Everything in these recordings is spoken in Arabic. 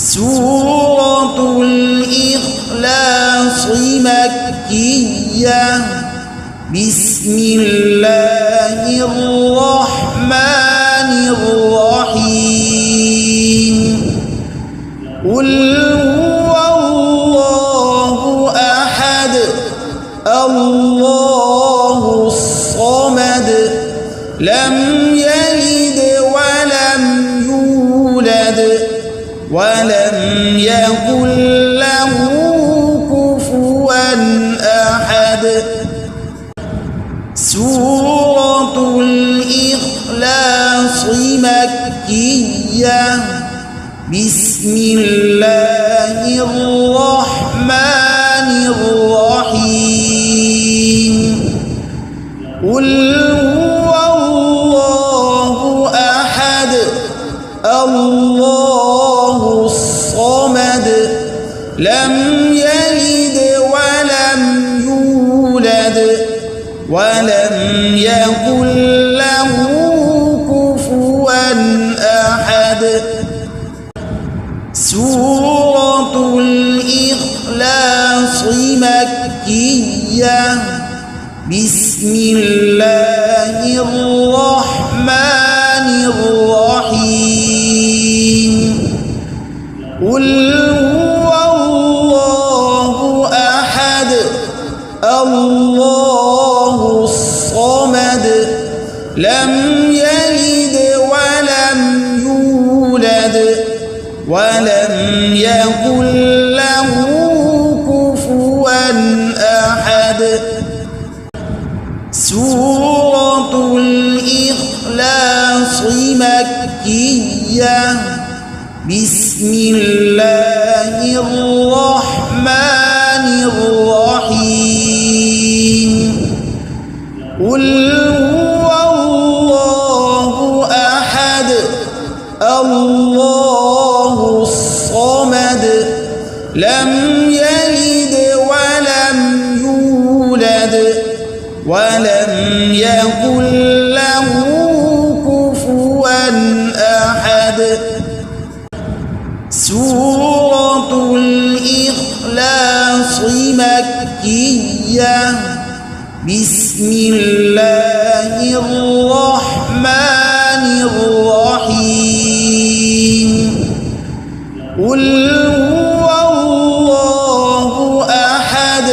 سورة الإخلاص مكية. بسم الله الرحمن الرحيم. قل هو الله أحد الله الصمد لم يلد ولم يولد ولم يكن له كفوا أحد. سورة الإخلاص مكية. بسم الله الرحمن الرحيم. قل هو الله أحد الله الصمد لم يلد ولم يولد ولم يكن له كفوا أحد. سورة الإخلاص مكية. بسم الله الرحمن الرحيم. قل هو الله أحد الله الصمد لم يلد ولم يولد ولم يكن له كفوا أحد. سورة الإخلاص مكية. بسم الله الرحمن الرحيم. قل هو الله أحد الله الصمد لم يلد ولم يولد ولم يكن له كفوا أحد. سورة الإخلاص مكية. بسم الله الرحمن الرحيم. قل هو الله أحد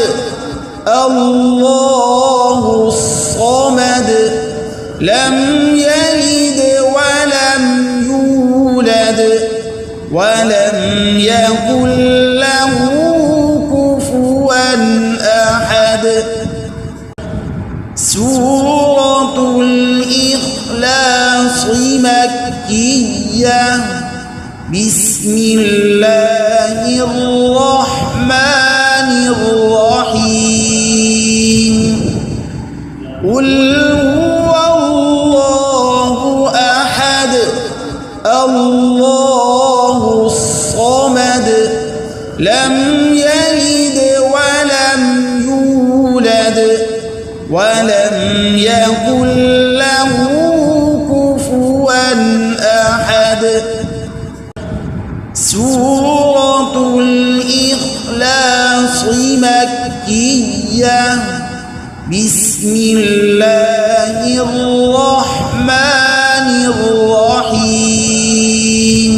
الله الصمد لم يلد ولم يولد ولم يكن له كفوا أحد. سورة الإخلاص مكية. بسم الله الرحمن الرحيم. قل هو الله أحد الله الصمد لم يلد ولم يولد ولم يكن له كفوا أحد. سورة الإخلاص مكية. بسم الله الرحمن الرحيم.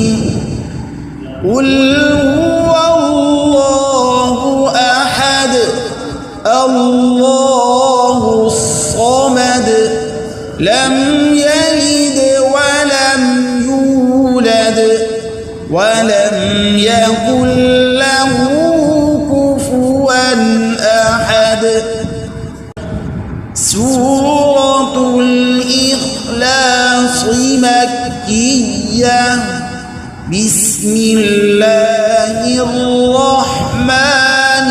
قل هو الله أحد الله الصمد لم يلد ولم يولد ولم يكن له كفوا أحد. سورة الإخلاص مكية. بسم الله الرحمن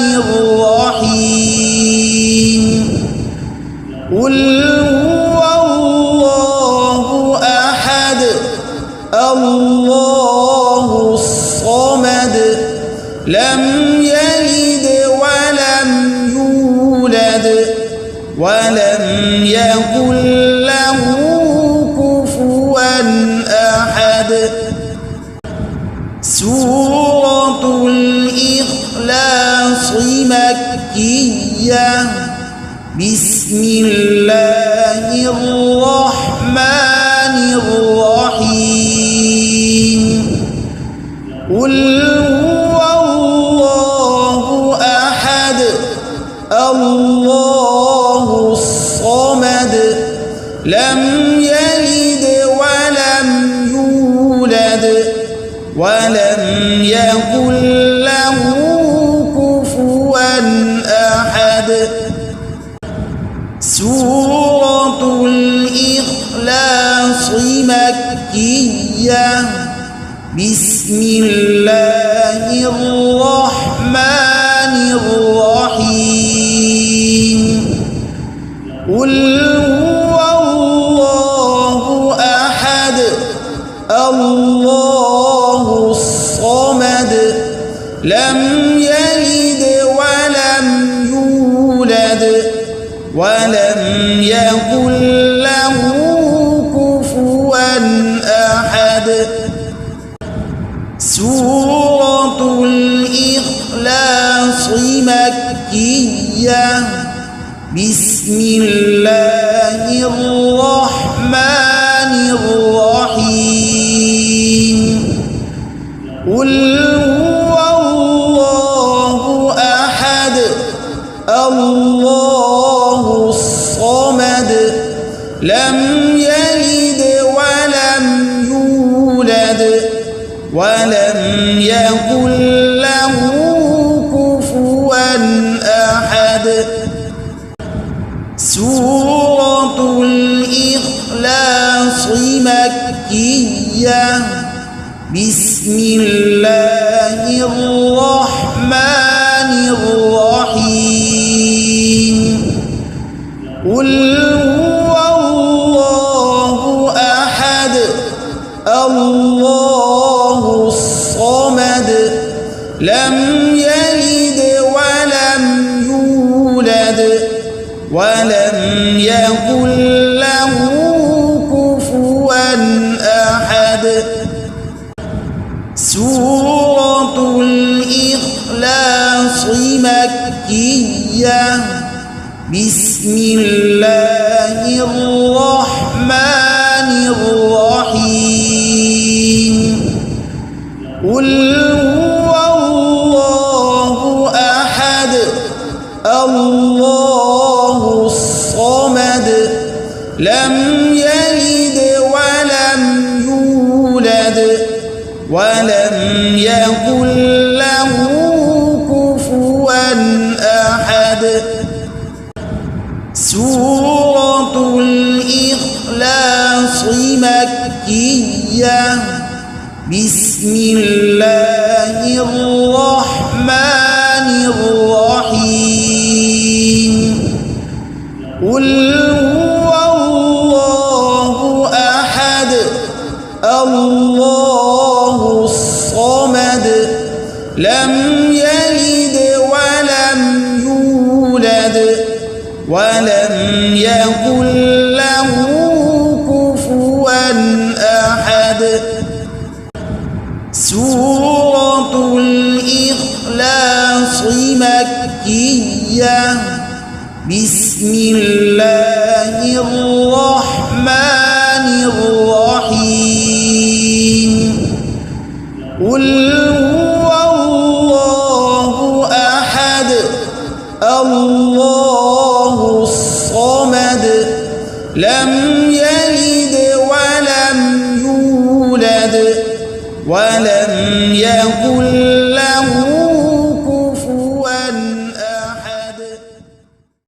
الرحيم. قل هو الله أحد الله الصمد لم يلد ولم يولد ولم يكن له كفوا أحد. سورة مكية بسم الله الرحمن الرحيم قل هو الله أحد الله الصمد لم يلد ولم يولد ولم يكن له كفوا أحد سورة الإخلاص مكية بسم الله الرحمن الرحيم قل هو الله أحد الله الصمد لم يلد ولم يولد ولم يكن له كفوا أحد سورة الإخلاص مكية بسم الله الرحمن الرحيم قل هو الله أحد الله الصمد لم يلد ولم يولد ولم يكن له كفوا أحد سورة الإخلاص مكية بسم الله الرحمن الرحيم قل هو الله أحد الله الصمد لم يلد ولم يولد ولم يكن له كفوا أحد سورة الإخلاص مكية بسم الله الرحمن الرحيم قل هو الله أحد الله الصمد لم يلد ولم يولد ولم يكن له كفوا أحد سورة الإخلاص مكية بسم الله الرحمن الرحيم قل هو الله أحد الله الصمد لم يلد ولم يولد ولم يكن له كفوا أحد سورة الإخلاص مكية بسم الله الرحمن الرحيم قل هو الله أحد الله الصمد لم يلد ولم يولد ولم يكن له